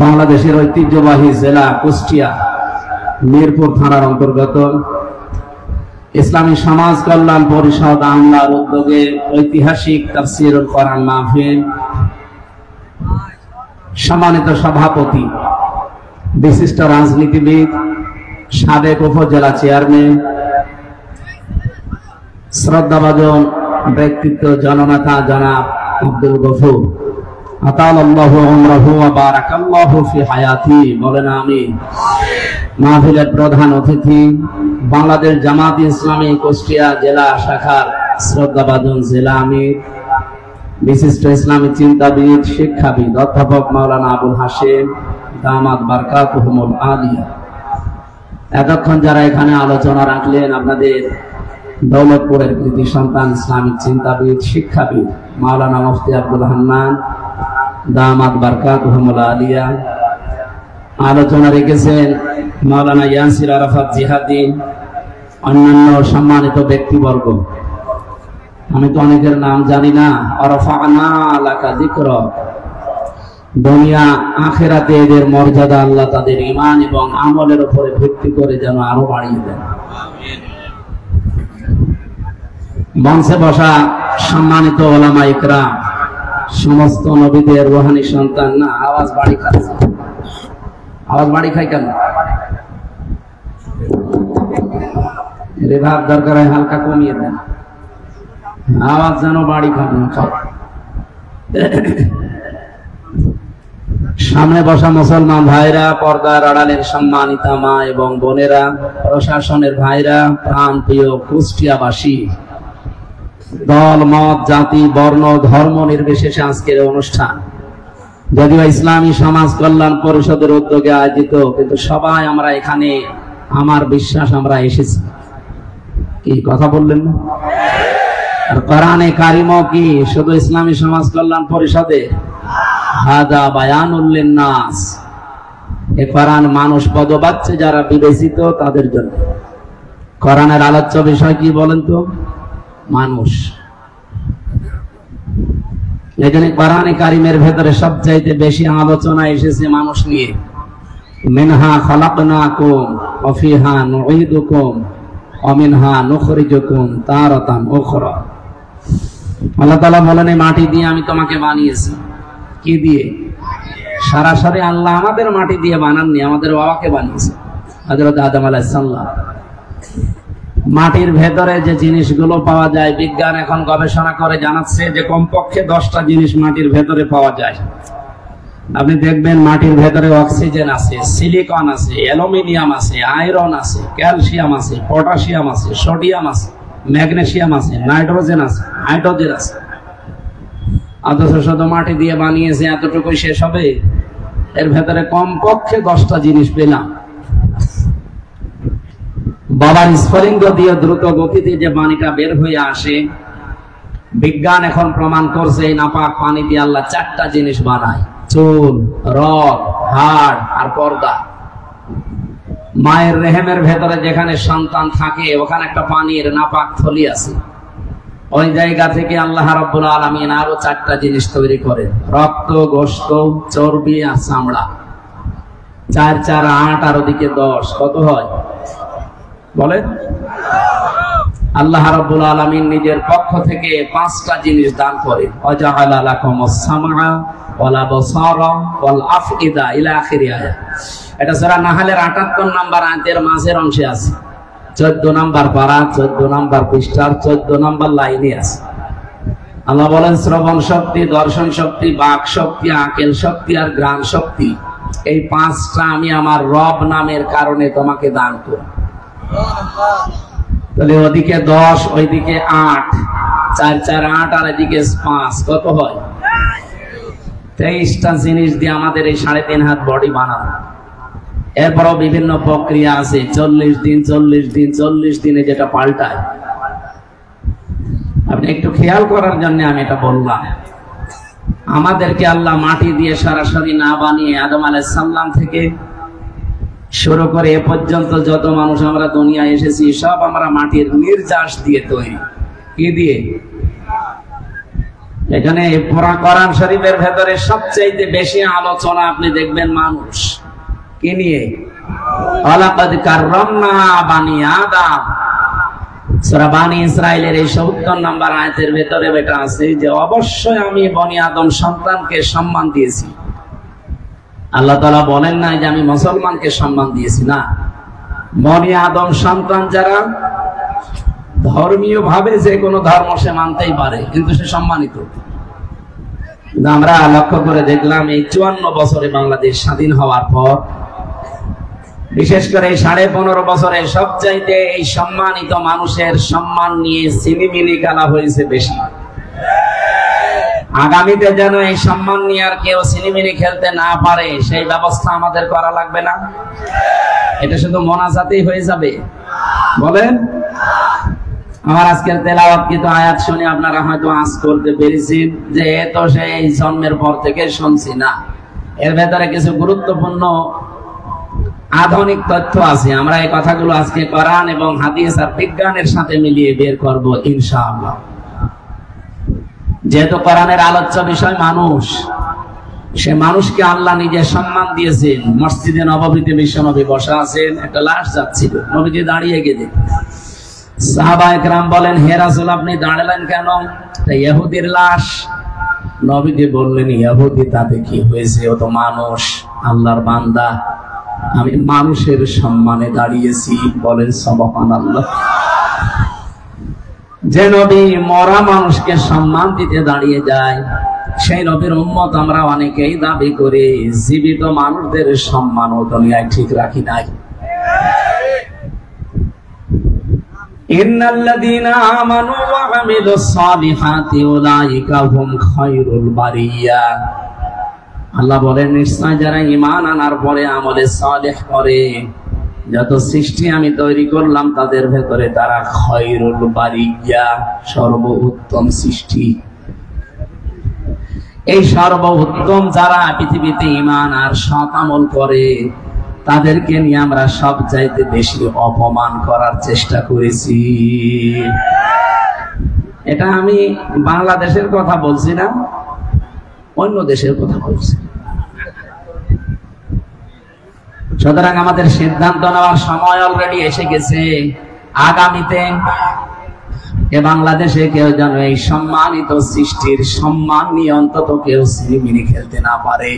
বাংলাদেশের ঐতিহ্যবাহী জেলা কুষ্টিয়া মিরপুর থানার অন্তর্গত ইসলামী সমাজ কল্যাণ পরিষদ আমলার উদ্যোগে ঐতিহাসিক তাফসীরুল কোরআন মাহফিল, সম্মানিত সভাপতি, বিশিষ্ট রাজনীতিবিদ, সাবেক উপজেলা চেয়ারম্যান, শ্রদ্ধাভাজন ব্যক্তিত্ব জননেতা জনাব আব্দুল গফুর আতালাল্লাহু উমরাহু ওয়া বারাকাল্লাহু ফি হায়াতি, বলেন আমিন। মাহফিলের প্রধান অতিথি বাংলাদেশ জামাত ইসলামী কুষ্টিয়া জেলা শাখার শ্রদ্ধাভাজন জেলা আমির, বিশিষ্ট ইসলামী চিন্তাবিদ, শিক্ষাবিদ অধ্যাপক মাওলানা আবুল হাশেম দামাত বারকাতুহুমুল আলিয়া। এতক্ষণ যারা এখানে আলোচনা রাখলেন, আপনাদের দৌলতপুরের কৃতি সন্তান ইসলামিক চিন্তাবিদ, শিক্ষাবিদ মাওলানা মুফতি আব্দুল হান্নান দামাত বারকাতুহুমুল আলিয়া। আলোচনা রেখেছেন মাওলানা ইয়াসির আরাফাত জিহাদি, অন্যান্য সম্মানিত ব্যক্তিবর্গ। আমি তো অনেকের নাম জানি না। আরাফানা লাকা যিকরাক, দুনিয়া আখিরাতে এদের মর্যাদা আল্লাহ তাদের ঈমান এবং আমলের উপরে ভিত্তি করে যেন আরো বাড়িয়ে দেন। মঞ্চে বসা সম্মানিত ওলামা ইকরাম, সমস্ত নবীদের রূহানী সন্তান। না, আওয়াজ বাড়ি খাচ্ছে। আওয়াজ বাড়ি খায় কেন? রিভার্ব দরকার হয়, হালকা কমিয়ে দেন, আওয়াজ যেন বাড়ি খাবে না। সামনে বসা মুসলমান ভাইরা, পর্দার আড়ালের সম্মানিতা মা এবং বোনেরা, প্রশাসনের ভাইরা, প্রাণ প্রিয় কুষ্টিয়াবাসী, দল মত জাতি বর্ণ ধর্ম নির্বিশেষে আজকের অনুষ্ঠান যদিও ইসলামী সমাজ কল্যাণ পরিষদের উদ্যোগে আয়োজিত, কিন্তু সবাই আমরা এখানে, আমার বিশ্বাস আমরা এসেছি। কি কথা বললেন না? আর কোরআনে কারিমও কি শুধু ইসলামী সমাজ কল্যাণ পরিষদে? হাদা বায়ানুল লিন্নাস, এ কোরআন মানুষ পদবাচ্চে যারা বিবেচিত তাদের জন্য। কোরআনের আলোচ্য বিষয় কি বলেন তো? মানুষ। এখানে কোরআনে কারিমের ভেতরে সবচাইতে বেশি আলোচনা এসেছে মানুষ নিয়ে। মিনহা খালাকনাকুম ওয়া ফিহা নুঈদুকুম ওয়া মিনহা নুখরিজুকুম তারাতান উখরা। আল্লাহ তাআলা বলেন, এই মাটি দিয়ে আমি তোমাকে বানিয়েছি। কি দিয়ে? সরাসরি আল্লাহ আমাদের মাটি দিয়ে বানাননি, আমাদের বাবাকে বানিয়েছে, হযরত আদম আলাইহিস সালাম। মাটির ভেতরে যে জিনিসগুলো পাওয়া যায়, বিজ্ঞান এখন গবেষণা করে জানাচ্ছে যে কমপক্ষে 10টা জিনিস মাটির ভেতরে পাওয়া যায়। আপনি দেখবেন মাটির ভেতরে অক্সিজেন আছে, সিলিকন আছে, অ্যালুমিনিয়াম আছে, আয়রন আছে, ক্যালসিয়াম আছে, পটাশিয়াম আছে, সোডিয়াম আছে, ম্যাগনেসিয়াম আছে, নাইট্রোজেন আছে, হাইড্রোজেন আছে। অথচ শুধু মাটি দিয়ে বানিয়েছে, এতটুকুই শেষ হবে? এর ভেতরে কমপক্ষে 10টা জিনিস পেলাম। বাবার স্ফলিঙ্গ দিয়ে দ্রুত গতিতে যে পানিটা বের হয়ে আসে, বিজ্ঞান এখন প্রমাণ করছে এই নাপাক পানি দিয়ে আল্লাহ 4টা জিনিস বানায়: চুল, রগ, হাড় আর পর্দা। মায়ের রেহেমের ভেতরে যেখানে সন্তান থাকে, ওখানে একটা পানির নাপাক থলি আছে। ওই জায়গা থেকে আল্লাহ রাব্বুল আলামিন আরো 4টা জিনিস তৈরি করেন: রক্ত, গোশত, চর্বি আর চামড়া। 4 4 8 আর ওদিকে 10, কত হয় বলেন? আল্লাহ রাব্বুল আলামিন নিজের পক্ষ থেকে 5টা জিনিস দান করেন। ওয়াজআলা লাকুমুস সামআ ওয়াল আবসারা ওয়াল আফইদা ইলা আখিরি আয়াত। এটা সূরা নাহলের 78 নম্বর আয়াতের মাঝের অংশে আছে। 14 নম্বর পারা, 14 নম্বর পৃষ্ঠার 14 নম্বর লাইনে আছে। আল্লাহ বলেন, শ্রবণ শক্তি, দর্শন শক্তি, বাক শক্তি, আকেল শক্তি আর ঘ্রাণ শক্তি, এই 5টা আমি আমার রব নামের কারণে তোমাকে দান করি। তাহলে ওদিকে 10, ওইদিকে 8, 4 4 8 আর এদিকে 5, কত হয়? 23টা জিনিস দিয়ে আমাদের এই 3.5 হাত বডি বানানো। এরপরও বিভিন্ন প্রক্রিয়া আছে, 40 দিন 40 দিন 40 দিনে যেটা পাল্টায়। আপনি একটু খেয়াল করার জন্য আমি এটা বললাম। আমাদেরকে আল্লাহ মাটি দিয়ে সরাসরি না বানিয়ে আদম আলাইহিস সালাম থেকে শুরু করে এ পর্যন্ত যত মানুষ আমরা দুনিয়ায় এসেছি, সব আমরা মাটির নির্যাস দিয়ে তৈরি। কি দিয়ে? এখানে পুরা কোরআন শরীফের ভেতরে সবচেয়ে বেশি আলোচনা আপনি দেখবেন মানুষ কি নিয়ে। ওয়ালাকাদ কাররামনা বানি আদম, সূরা বানি ইসরাইলের এই ৭০ নম্বর আয়াতের ভেতরে এটা আছে যে অবশ্যই আমি বনি আদম সন্তানকে সম্মান দিয়েছি। আল্লাহ তাআলা বলেন না যে আমি মুসলমানকে সম্মান দিয়েছি, না, বনি আদম সন্তান যারা ধর্মীয় ভাবে যে কোনো ধর্ম সে মানতেই পারে, কিন্তু সে সম্মানিত। আমরা লক্ষ্য করে দেখলাম এই ৫৪ বছরে বাংলাদেশ স্বাধীন হওয়ার পর, বিশেষ করে ১৫.৫ বছরে সবচাইতে এই সম্মানিত মানুষের সম্মান নিয়ে ছিনিমিনি খেলা হয়েছে বেশি। আগামীতে যেন এই সম্মান নিয়ে আর কেউ ছিনিমিনি খেলতে না পারে সেই ব্যবস্থা আমাদের করা লাগবে না? এটা শুধু মোনাজাতেই হয়ে যাবে? বলেন। আমার আজকের তেলাওয়াতকৃত আয়াত শুনে আপনারা হয়তো আঁচ করতে পেরেছেন যে এ তো সেই জন্মের পর থেকে শুনছি না। এর ভেতরে কিছু গুরুত্বপূর্ণ আধুনিক তথ্য আছে। আমরা এই কথাগুলো আজকে কোরআন এবং হাদিস আর বিজ্ঞানের সাথে মিলিয়ে বের করব ইনশাআল্লাহ। যেহেতু কোরআনের আলোচ্য বিষয় মানুষ, সে মানুষকে আল্লাহ নিজে সম্মান দিয়েছেন। মসজিদে নববীতে বিশ্বনবী বসা আছেন, একটা লাশ যাচ্ছিল, নবীজি দাঁড়িয়ে গেলেন। সাহাবায়ে কেরাম বলেন, হে রাসূল আপনি দাঁড়ালেন কেন? ইহুদির লাশ। নবীজি বললেন, ইহুদি তাতে কি হয়েছে, ও তো মানুষ, আল্লাহর বান্দা, আমি মানুষের সম্মানে দাঁড়িয়েছি। বলেন সুবহানাল্লাহ। যে নবী মরা মানুষকে সম্মান দিতে দাঁড়িয়ে যায়, সেই নবীর উম্মত আমরা অনেকেই দাবি করি জীবিত মানুষদের সম্মান ও দুনিয়ায় ঠিক রাখি নাই। ইন্নাল্লাযীনা আমানু ওয়া আমিলুস সালিহাতি উলাইকা হুম খায়রুল বারিয়া। আল্লাহ বলেন, নিশ্চয় যারা ঈমান আনার পরে আমলে সালেহ করে, যত সৃষ্টি আমি তৈরি করলাম তাদের ভেতরে তারা খায়রুল বারিয়া, সর্বোত্তম সৃষ্টি। এই সর্বোত্তম যারা পৃথিবীতে ঈমান আর সৎ আমল করে, তাদেরকে নিয়ে আমরা সব চাইতে বেশি অপমান করার চেষ্টা করেছি। এটা আমি বাংলাদেশের কথা বলছি না, অন্য দেশের কথা বলছি। সুতরাং আমাদের সিদ্ধান্ত নেওয়ার সময় অলরেডি এসে গেছে। আগামীতে এ বাংলাদেশে কেউ যেন এই সম্মানিত সৃষ্টির সম্মান নিয়ে অন্তত কেউ ছিনিমিনি খেলতে না পারে।